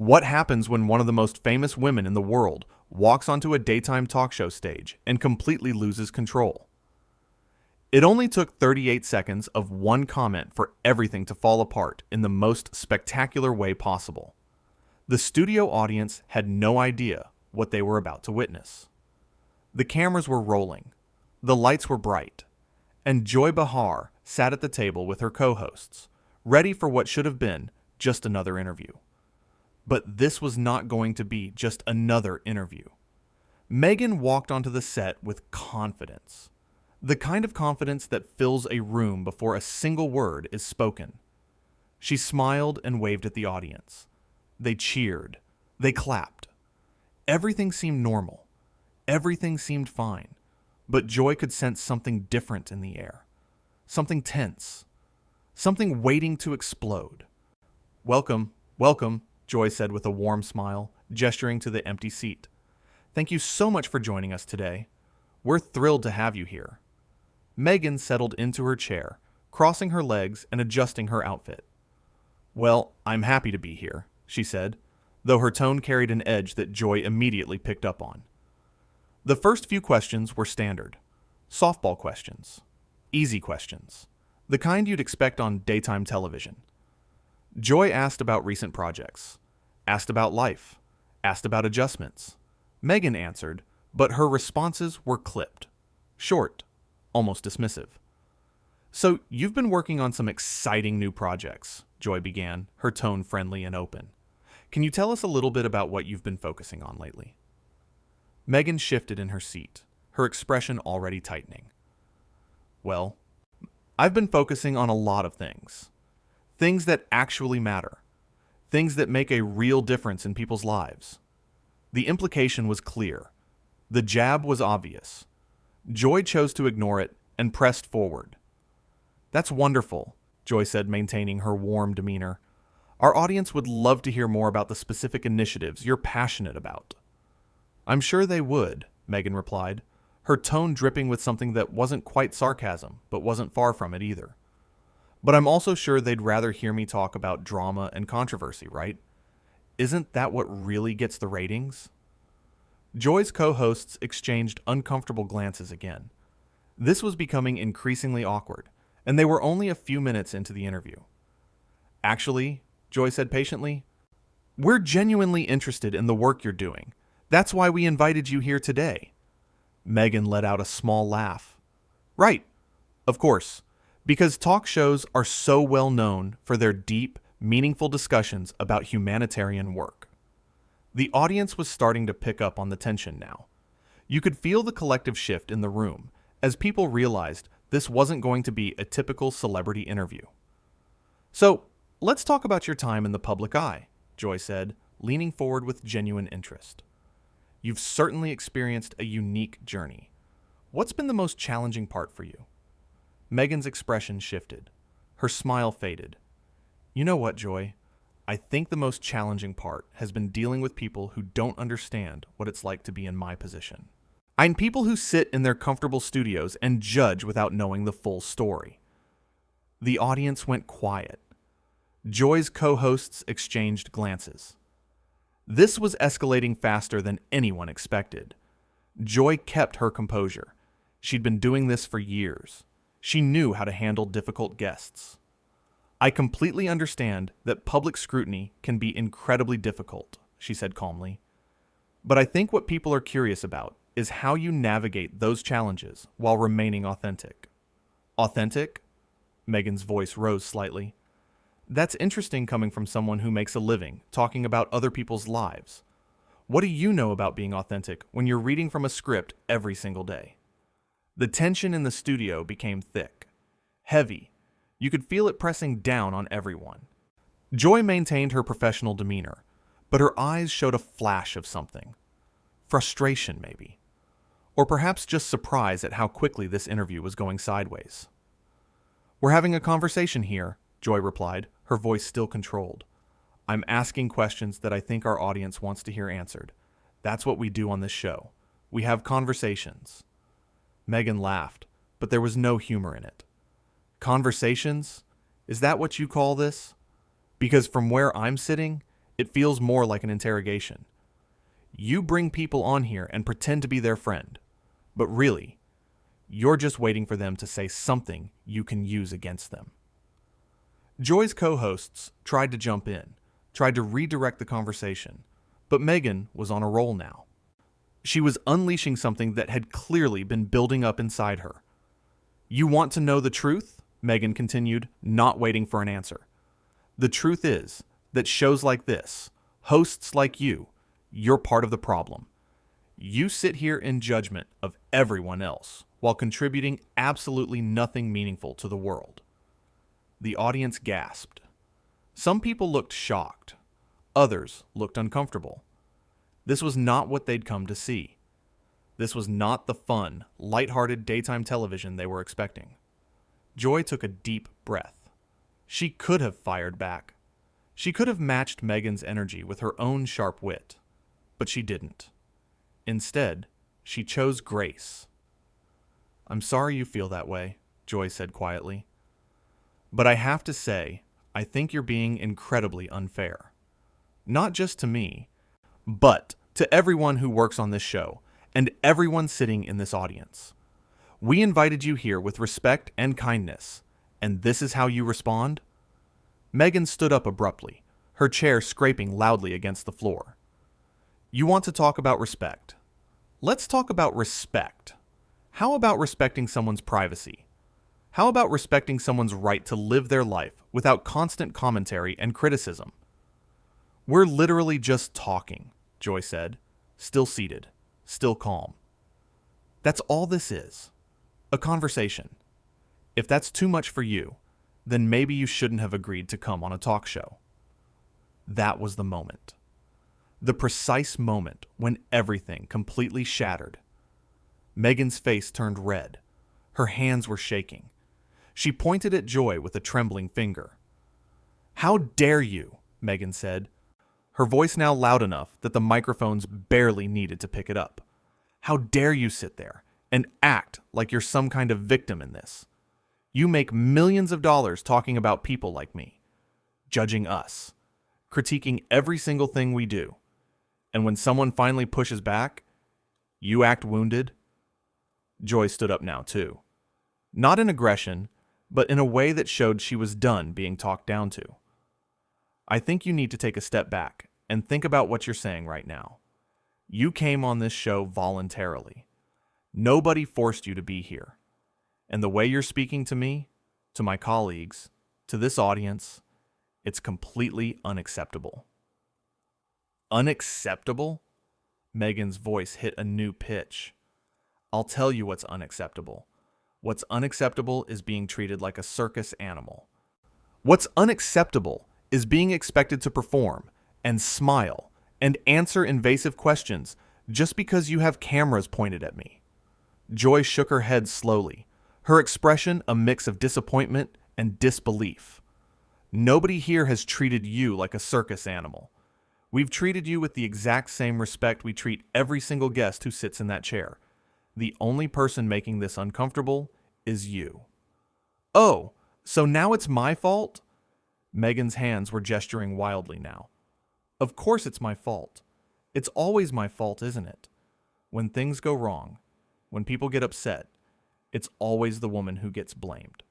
What happens when one of the most famous women in the world walks onto a daytime talk show stage and completely loses control? It only took 38 seconds of one comment for everything to fall apart in the most spectacular way possible. The studio audience had no idea what they were about to witness. The cameras were rolling, the lights were bright, and Joy Behar sat at the table with her co-hosts, ready for what should have been just another interview. But this was not going to be just another interview. Meghan walked onto the set with confidence. The kind of confidence that fills a room before a single word is spoken. She smiled and waved at the audience. They cheered. They clapped. Everything seemed normal. Everything seemed fine. But Joy could sense something different in the air. Something tense. Something waiting to explode. "Welcome, welcome," Joy said with a warm smile, gesturing to the empty seat. "Thank you so much for joining us today. We're thrilled to have you here." Meghan settled into her chair, crossing her legs and adjusting her outfit. "Well, I'm happy to be here," she said, though her tone carried an edge that Joy immediately picked up on. The first few questions were standard. Softball questions. Easy questions. The kind you'd expect on daytime television. Joy asked about recent projects, asked about life, asked about adjustments. Meghan answered, but her responses were clipped. Short. Almost dismissive. "So, you've been working on some exciting new projects," Joy began, her tone friendly and open. "Can you tell us a little bit about what you've been focusing on lately?" Meghan shifted in her seat, her expression already tightening. "Well, I've been focusing on a lot of things. Things that actually matter. Things that make a real difference in people's lives." The implication was clear. The jab was obvious. Joy chose to ignore it and pressed forward. "That's wonderful," Joy said, maintaining her warm demeanor. "Our audience would love to hear more about the specific initiatives you're passionate about." "I'm sure they would," Meghan replied, her tone dripping with something that wasn't quite sarcasm, but wasn't far from it either. "But I'm also sure they'd rather hear me talk about drama and controversy, right? Isn't that what really gets the ratings?" Joy's co-hosts exchanged uncomfortable glances again. This was becoming increasingly awkward, and they were only a few minutes into the interview. "Actually," Joy said patiently, "we're genuinely interested in the work you're doing. That's why we invited you here today." Meghan let out a small laugh. "Right, of course, because talk shows are so well known for their deep, meaningful discussions about humanitarian work." The audience was starting to pick up on the tension now. You could feel the collective shift in the room as people realized this wasn't going to be a typical celebrity interview. "So, let's talk about your time in the public eye," Joy said, leaning forward with genuine interest. "You've certainly experienced a unique journey. What's been the most challenging part for you?" Meghan's expression shifted. Her smile faded. "You know what, Joy? I think the most challenging part has been dealing with people who don't understand what it's like to be in my position. I'm people who sit in their comfortable studios and judge without knowing the full story." The audience went quiet. Joy's co-hosts exchanged glances. This was escalating faster than anyone expected. Joy kept her composure. She'd been doing this for years. She knew how to handle difficult guests. "I completely understand that public scrutiny can be incredibly difficult," she said calmly. "But I think what people are curious about is how you navigate those challenges while remaining authentic." "Authentic?" Meghan's voice rose slightly. "That's interesting coming from someone who makes a living talking about other people's lives. What do you know about being authentic when you're reading from a script every single day?" The tension in the studio became thick, heavy. You could feel it pressing down on everyone. Joy maintained her professional demeanor, but her eyes showed a flash of something. Frustration, maybe. Or perhaps just surprise at how quickly this interview was going sideways. "We're having a conversation here," Joy replied, her voice still controlled. "I'm asking questions that I think our audience wants to hear answered. That's what we do on this show. We have conversations." Meghan laughed, but there was no humor in it. "Conversations? Is that what you call this? Because from where I'm sitting, It feels more like an interrogation. You bring people on here and pretend to be their friend, but really, you're just waiting for them to say something you can use against them. Joy's co-hosts tried to jump in, tried to redirect the conversation, but Meghan was on a roll now. She was unleashing something that had clearly been building up inside her. You want to know the truth? Meghan continued, not waiting for an answer. The truth is that shows like this, hosts like you're part of the problem. You sit here in judgment of everyone else while contributing absolutely nothing meaningful to the world. The audience gasped. Some people looked shocked. Others looked uncomfortable. This was not what they'd come to see. This was not the fun, lighthearted daytime television they were expecting. Joy took a deep breath. She could have fired back. She could have matched Meghan's energy with her own sharp wit. But she didn't. Instead, she chose grace. "I'm sorry you feel that way," Joy said quietly. "But I have to say, I think you're being incredibly unfair. Not just to me, but to everyone who works on this show and everyone sitting in this audience. We invited you here with respect and kindness, and this is how you respond?" Meghan stood up abruptly, her chair scraping loudly against the floor. "You want to talk about respect? Let's talk about respect. How about respecting someone's privacy? How about respecting someone's right to live their life without constant commentary and criticism?" "We're literally just talking," Joy said, still seated, still calm. "That's all this is. A conversation. If that's too much for you, then maybe you shouldn't have agreed to come on a talk show." That was the moment. The precise moment when everything completely shattered. Meghan's face turned red. Her hands were shaking. She pointed at Joy with a trembling finger. "How dare you?" Meghan said, her voice now loud enough that the microphones barely needed to pick it up. "How dare you sit there and act like you're some kind of victim in this? You make millions of dollars talking about people like me, judging us, critiquing every single thing we do. And when someone finally pushes back, you act wounded?" Joy stood up now, too. Not in aggression, but in a way that showed she was done being talked down to. "I think you need to take a step back and think about what you're saying right now. You came on this show voluntarily. Nobody forced you to be here. And the way you're speaking to me, to my colleagues, to this audience, it's completely unacceptable." Unacceptable? Meghan's voice hit a new pitch. "I'll tell you what's unacceptable. What's unacceptable is being treated like a circus animal. What's unacceptable is being expected to perform and smile and answer invasive questions just because you have cameras pointed at me." Joy shook her head slowly, her expression a mix of disappointment and disbelief. "Nobody here has treated you like a circus animal. We've treated you with the exact same respect we treat every single guest who sits in that chair. The only person making this uncomfortable is you." "Oh, so now it's my fault?" Meghan's hands were gesturing wildly now. "Of course it's my fault. It's always my fault, isn't it? When things go wrong, when people get upset, it's always the woman who gets blamed."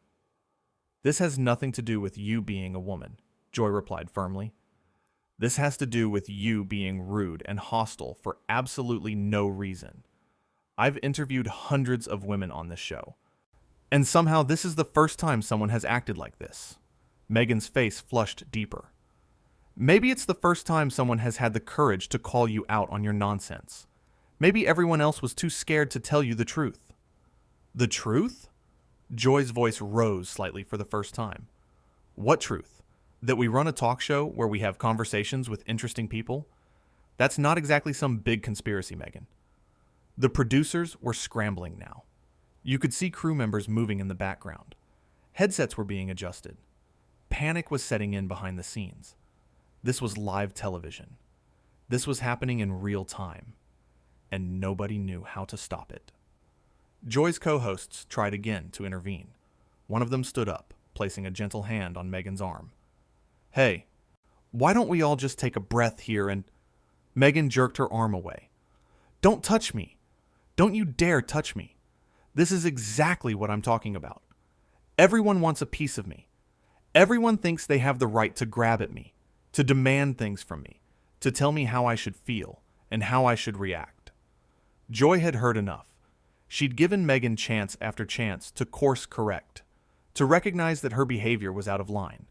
"This has nothing to do with you being a woman," Joy replied firmly. "This has to do with you being rude and hostile for absolutely no reason. I've interviewed hundreds of women on this show, and somehow this is the first time someone has acted like this." Meghan's face flushed deeper. "Maybe it's the first time someone has had the courage to call you out on your nonsense. Maybe everyone else was too scared to tell you the truth." "The truth?" Joy's voice rose slightly for the first time. "What truth? That we run a talk show where we have conversations with interesting people? That's not exactly some big conspiracy, Meghan." The producers were scrambling now. You could see crew members moving in the background. Headsets were being adjusted. Panic was setting in behind the scenes. This was live television. This was happening in real time. And nobody knew how to stop it. Joy's co-hosts tried again to intervene. One of them stood up, placing a gentle hand on Meghan's arm. "Hey, Why don't we all just take a breath here and... Meghan jerked her arm away. Don't touch me. Don't you dare touch me. This is exactly what I'm talking about. Everyone wants a piece of me. Everyone thinks they have the right to grab at me, to demand things from me, to tell me how I should feel and how I should react. Joy had heard enough. She'd given Meghan chance after chance to course correct, to recognize that her behavior was out of line,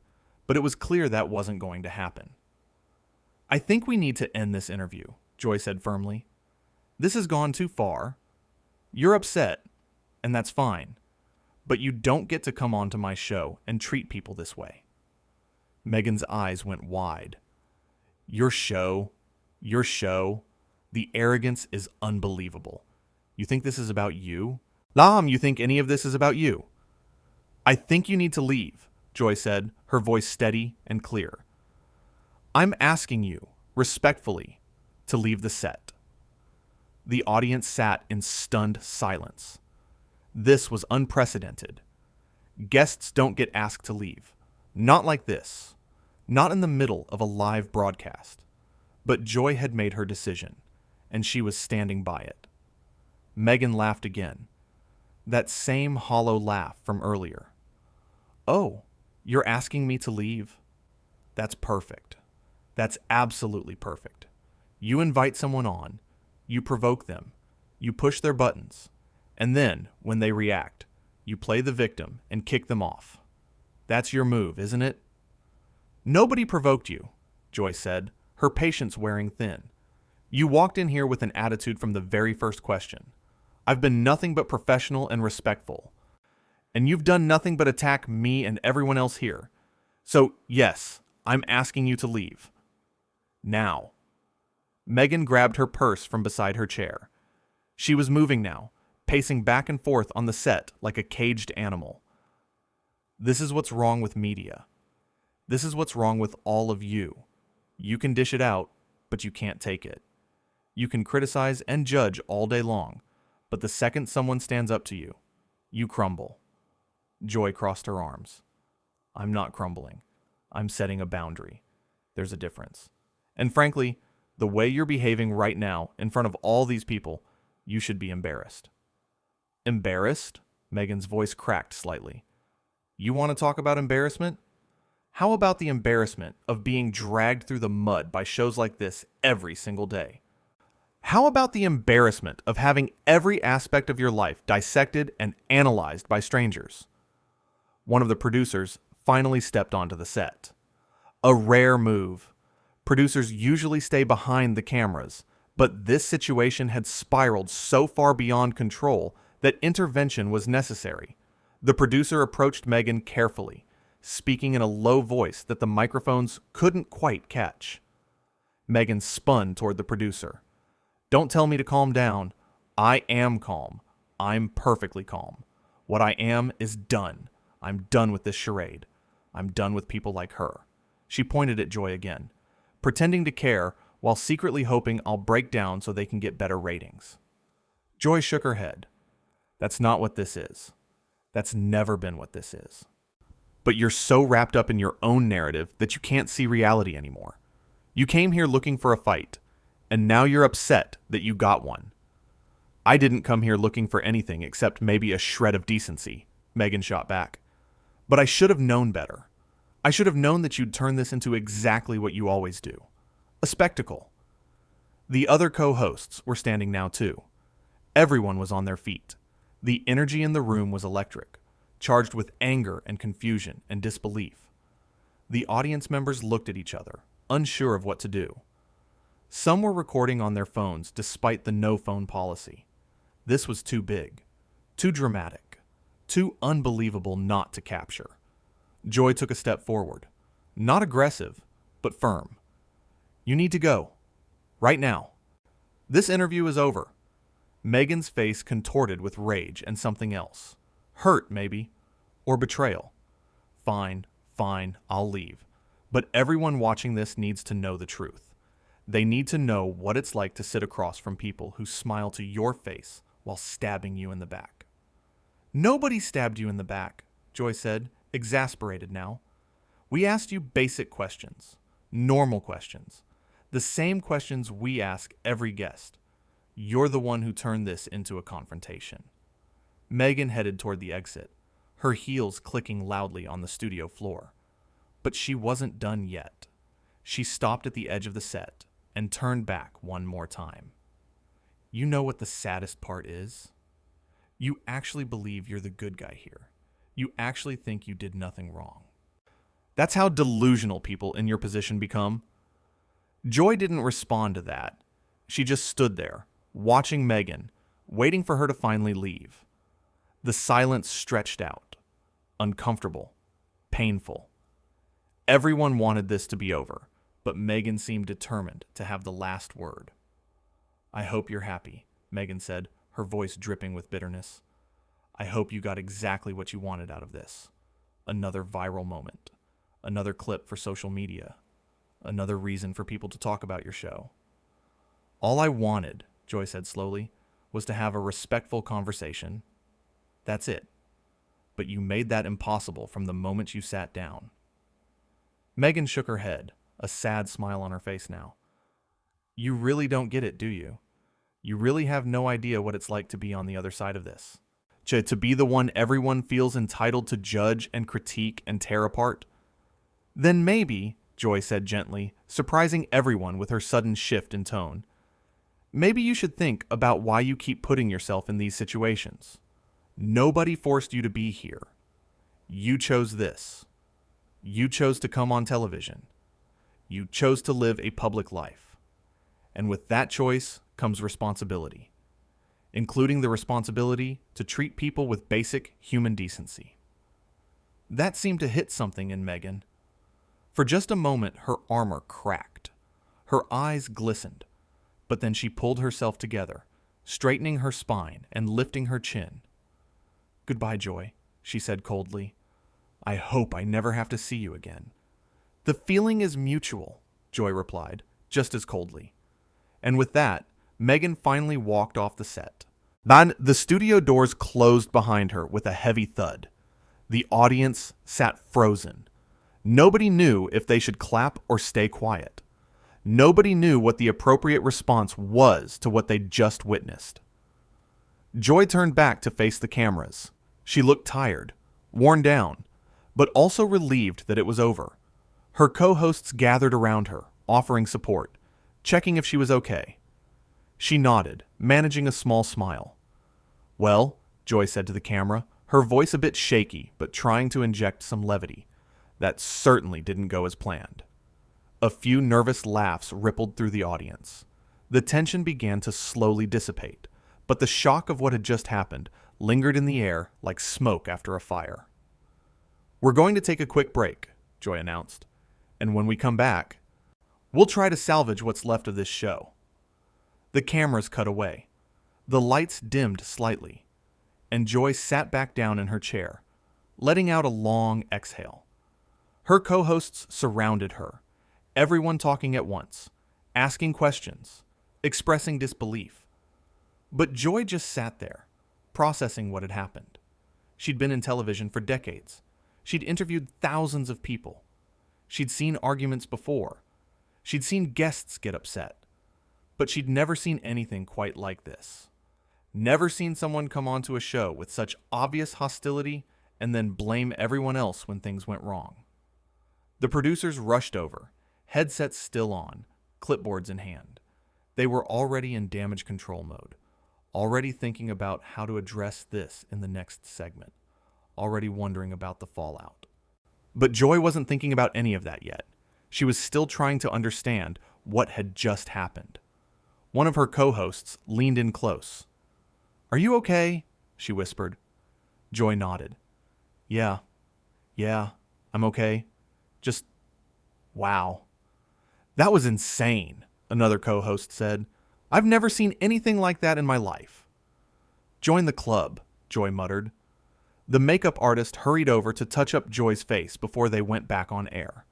but it was clear that wasn't going to happen. I think we need to end this interview, Joy said firmly. This has gone too far. You're upset, and that's fine, but you don't get to come onto my show and treat people this way. Meghan's eyes went wide. Your show, the arrogance is unbelievable. You think this is about you? You think any of this is about you? I think you need to leave, Joy said, her voice steady and clear. I'm asking you, respectfully, to leave the set. The audience sat in stunned silence. This was unprecedented. Guests don't get asked to leave. Not like this. Not in the middle of a live broadcast. But Joy had made her decision, and she was standing by it. Meghan laughed again. That same hollow laugh from earlier. Oh, you're asking me to leave? That's perfect. That's absolutely perfect. You invite someone on, you provoke them, you push their buttons, and then, when they react, you play the victim and kick them off. That's your move, isn't it? Nobody provoked you, Joy said, her patience wearing thin. You walked in here with an attitude from the very first question. I've been nothing but professional and respectful. And you've done nothing but attack me and everyone else here. So, yes, I'm asking you to leave. Now. Meghan grabbed her purse from beside her chair. She was moving now, pacing back and forth on the set like a caged animal. This is what's wrong with media. This is what's wrong with all of you. You can dish it out, but you can't take it. You can criticize and judge all day long, but the second someone stands up to you, you crumble. Joy crossed her arms. I'm not crumbling. I'm setting a boundary. There's a difference. And frankly, the way you're behaving right now in front of all these people, you should be embarrassed. Embarrassed? Meghan's voice cracked slightly. You want to talk about embarrassment? How about the embarrassment of being dragged through the mud by shows like this every single day? How about the embarrassment of having every aspect of your life dissected and analyzed by strangers? One of the producers finally stepped onto the set. A rare move. Producers usually stay behind the cameras, but this situation had spiraled so far beyond control that intervention was necessary. The producer approached Meghan carefully, speaking in a low voice that the microphones couldn't quite catch. Meghan spun toward the producer. Don't tell me to calm down. I am calm. I'm perfectly calm. What I am is done. I'm done with this charade. I'm done with people like her. She pointed at Joy again, pretending to care while secretly hoping I'll break down so they can get better ratings. Joy shook her head. That's not what this is. That's never been what this is. But you're so wrapped up in your own narrative that you can't see reality anymore. You came here looking for a fight, and now you're upset that you got one. I didn't come here looking for anything except maybe a shred of decency, Meghan shot back. But I should have known better. I should have known that you'd turn this into exactly what you always do. A spectacle. The other co-hosts were standing now too. Everyone was on their feet. The energy in the room was electric, charged with anger and confusion and disbelief. The audience members looked at each other, unsure of what to do. Some were recording on their phones despite the no-phone policy. This was too big, too dramatic, too unbelievable not to capture. Joy took a step forward, not aggressive, but firm. You need to go. Right now. This interview is over. Meghan's face contorted with rage and something else. Hurt, maybe. Or betrayal. Fine, I'll leave. But everyone watching this needs to know the truth. They need to know what it's like to sit across from people who smile to your face while stabbing you in the back. Nobody stabbed you in the back, Joy said, exasperated now. We asked you basic questions. Normal questions. The same questions we ask every guest. You're the one who turned this into a confrontation. Meghan headed toward the exit, her heels clicking loudly on the studio floor. But she wasn't done yet. She stopped at the edge of the set and turned back one more time. You know what the saddest part is? You actually believe you're the good guy here. You actually think you did nothing wrong. That's how delusional people in your position become. Joy didn't respond to that. She just stood there, watching Meghan, waiting for her to finally leave. The silence stretched out, uncomfortable, painful. Everyone wanted this to be over, but Meghan seemed determined to have the last word. I hope you're happy, Meghan said, her voice dripping with bitterness. I hope you got exactly what you wanted out of this. Another viral moment. Another clip for social media. Another reason for people to talk about your show. All I wanted, Joy said slowly, was to have a respectful conversation. That's it. But you made that impossible from the moment you sat down. Meghan shook her head, a sad smile on her face now. You really don't get it, do you? You really have no idea what it's like to be on the other side of this. To be the one everyone feels entitled to judge and critique and tear apart? Then maybe, Joy said gently, surprising everyone with her sudden shift in tone, maybe you should think about why you keep putting yourself in these situations. Nobody forced you to be here. You chose this. You chose to come on television. You chose to live a public life. And with that choice comes responsibility, including the responsibility to treat people with basic human decency. That seemed to hit something in Meghan. For just a moment, her armor cracked. Her eyes glistened, but then she pulled herself together, straightening her spine and lifting her chin. Goodbye, Joy, she said coldly. I hope I never have to see you again. The feeling is mutual, Joy replied, just as coldly. And with that, Meghan finally walked off the set. Then the studio doors closed behind her with a heavy thud. The audience sat frozen. Nobody knew if they should clap or stay quiet. Nobody knew what the appropriate response was to what they'd just witnessed. Joy turned back to face the cameras. She looked tired, worn down, but also relieved that it was over. Her co-hosts gathered around her, offering support, checking if she was okay. She nodded, managing a small smile. Well, Joy said to the camera, her voice a bit shaky, but trying to inject some levity. That certainly didn't go as planned. A few nervous laughs rippled through the audience. The tension began to slowly dissipate, but the shock of what had just happened lingered in the air like smoke after a fire. We're going to take a quick break, Joy announced, and when we come back, we'll try to salvage what's left of this show. The cameras cut away. The lights dimmed slightly, and Joy sat back down in her chair, letting out a long exhale. Her co-hosts surrounded her, everyone talking at once, asking questions, expressing disbelief. But Joy just sat there, processing what had happened. She'd been in television for decades. She'd interviewed thousands of people. She'd seen arguments before. She'd seen guests get upset. But she'd never seen anything quite like this. Never seen someone come onto a show with such obvious hostility and then blame everyone else when things went wrong. The producers rushed over, headsets still on, clipboards in hand. They were already in damage control mode, already thinking about how to address this in the next segment, already wondering about the fallout. But Joy wasn't thinking about any of that yet. She was still trying to understand what had just happened. One of her co-hosts leaned in close. Are you okay? She whispered. Joy nodded. Yeah, I'm okay. Just, wow. That was insane, another co-host said. I've never seen anything like that in my life. Join the club, Joy muttered. The makeup artist hurried over to touch up Joy's face before they went back on air.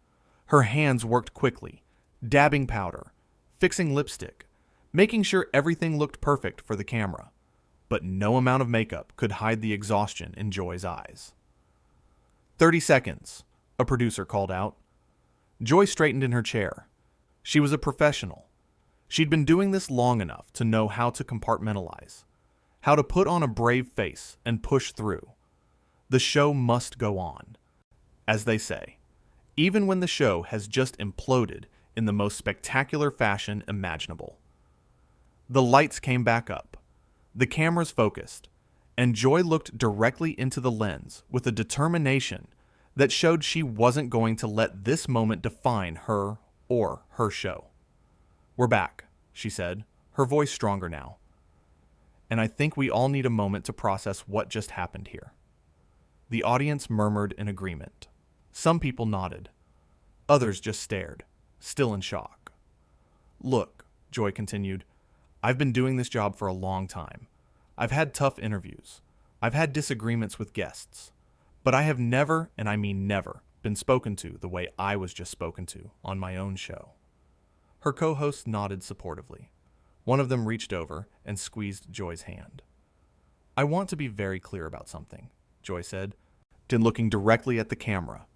Her hands worked quickly, dabbing powder, fixing lipstick, making sure everything looked perfect for the camera. But no amount of makeup could hide the exhaustion in Joy's eyes. 30 seconds, a producer called out. Joy straightened in her chair. She was a professional. She'd been doing this long enough to know how to compartmentalize, how to put on a brave face and push through. The show must go on. As they say, even when the show has just imploded in the most spectacular fashion imaginable. The lights came back up. The cameras focused, and Joy looked directly into the lens with a determination that showed she wasn't going to let this moment define her or her show. "We're back," she said, her voice stronger now. "And I think we all need a moment to process what just happened here." The audience murmured in agreement. Some people nodded. Others just stared, still in shock. "Look," Joy continued, "I've been doing this job for a long time. I've had tough interviews. I've had disagreements with guests. But I have never, and I mean never, been spoken to the way I was just spoken to on my own show." Her co-hosts nodded supportively. One of them reached over and squeezed Joy's hand. "I want to be very clear about something," Joy said, looking directly at the camera.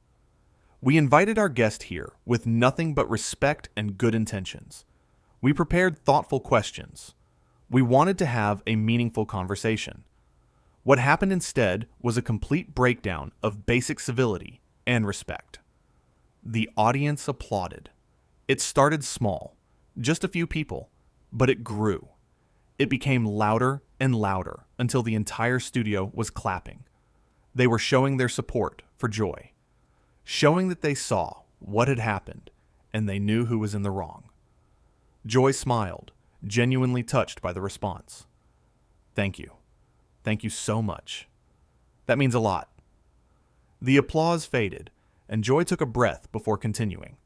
"We invited our guest here with nothing but respect and good intentions. We prepared thoughtful questions. We wanted to have a meaningful conversation. What happened instead was a complete breakdown of basic civility and respect." The audience applauded. It started small, just a few people, but it grew. It became louder and louder until the entire studio was clapping. They were showing their support for Joy, showing that they saw what had happened and they knew who was in the wrong. Joy smiled, genuinely touched by the response. "Thank you. Thank you so much. That means a lot." The applause faded, and Joy took a breath before continuing.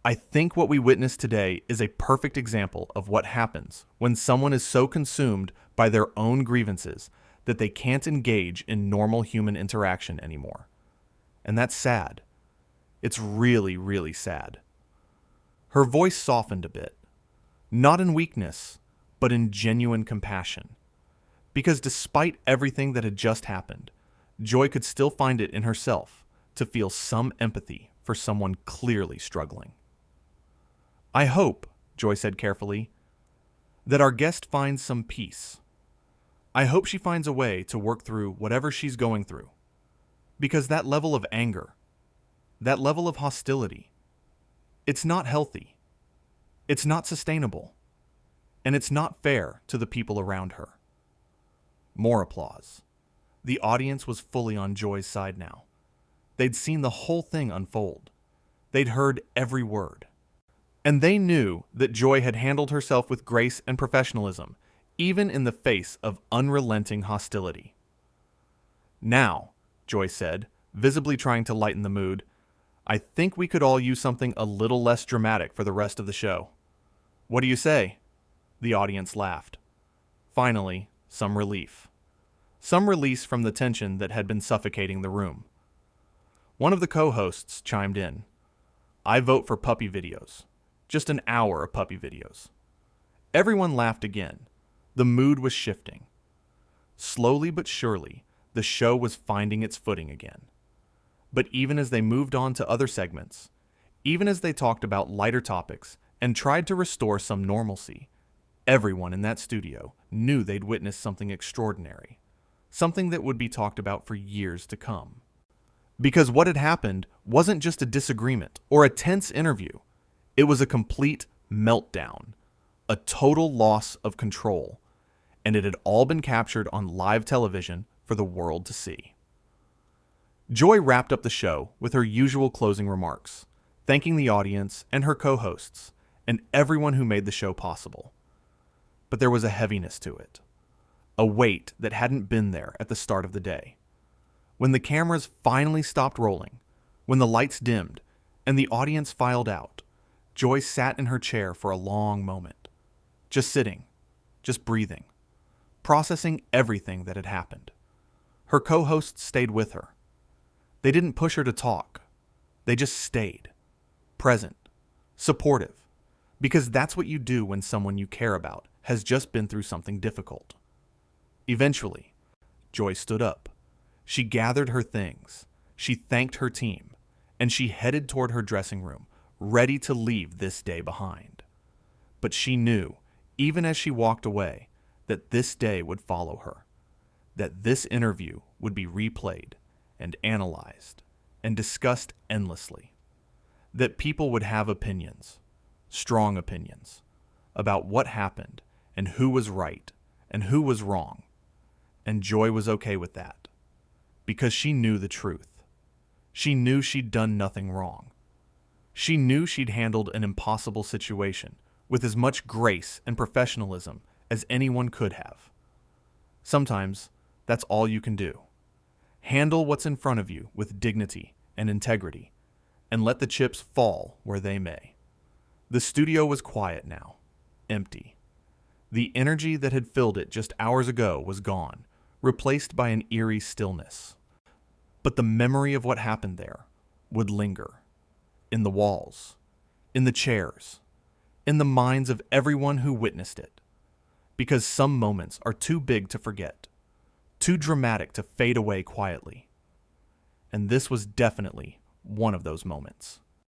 "I think what we witnessed today is a perfect example of what happens when someone is so consumed by their own grievances that they can't engage in normal human interaction anymore. And that's sad. It's really, really sad." Her voice softened a bit, not in weakness, but in genuine compassion. Because despite everything that had just happened, Joy could still find it in herself to feel some empathy for someone clearly struggling. "I hope," Joy said carefully, "that our guest finds some peace. I hope she finds a way to work through whatever she's going through. Because that level of anger, that level of hostility, it's not healthy. It's not sustainable. And it's not fair to the people around her." More applause. The audience was fully on Joy's side now. They'd seen the whole thing unfold. They'd heard every word. And they knew that Joy had handled herself with grace and professionalism, even in the face of unrelenting hostility. "Now," Joy said, visibly trying to lighten the mood, "I think we could all use something a little less dramatic for the rest of the show. What do you say?" The audience laughed. Finally, some relief. Some release from the tension that had been suffocating the room. One of the co-hosts chimed in. "I vote for puppy videos. Just an hour of puppy videos." Everyone laughed again. The mood was shifting. Slowly but surely, the show was finding its footing again. But even as they moved on to other segments, even as they talked about lighter topics and tried to restore some normalcy, everyone in that studio knew they'd witnessed something extraordinary, something that would be talked about for years to come. Because what had happened wasn't just a disagreement or a tense interview. It was a complete meltdown, a total loss of control, and it had all been captured on live television for the world to see. Joy wrapped up the show with her usual closing remarks, thanking the audience and her co-hosts and everyone who made the show possible. But there was a heaviness to it, a weight that hadn't been there at the start of the day. When the cameras finally stopped rolling, when the lights dimmed, and the audience filed out, Joy sat in her chair for a long moment, just sitting, just breathing, processing everything that had happened. Her co-hosts stayed with her. They didn't push her to talk. They just stayed, present, supportive, because that's what you do when someone you care about has just been through something difficult. Eventually, Joy stood up. She gathered her things. She thanked her team, and she headed toward her dressing room, ready to leave this day behind. But she knew, even as she walked away, that this day would follow her, that this interview would be replayed and analyzed and discussed endlessly, that people would have opinions, strong opinions, about what happened and who was right and who was wrong, and Joy was okay with that, because she knew the truth. She knew she'd done nothing wrong. She knew she'd handled an impossible situation with as much grace and professionalism as anyone could have. Sometimes, that's all you can do. Handle what's in front of you with dignity and integrity, and let the chips fall where they may. The studio was quiet now, empty. The energy that had filled it just hours ago was gone, replaced by an eerie stillness. But the memory of what happened there would linger. In the walls, in the chairs, in the minds of everyone who witnessed it. Because some moments are too big to forget, too dramatic to fade away quietly. And this was definitely one of those moments.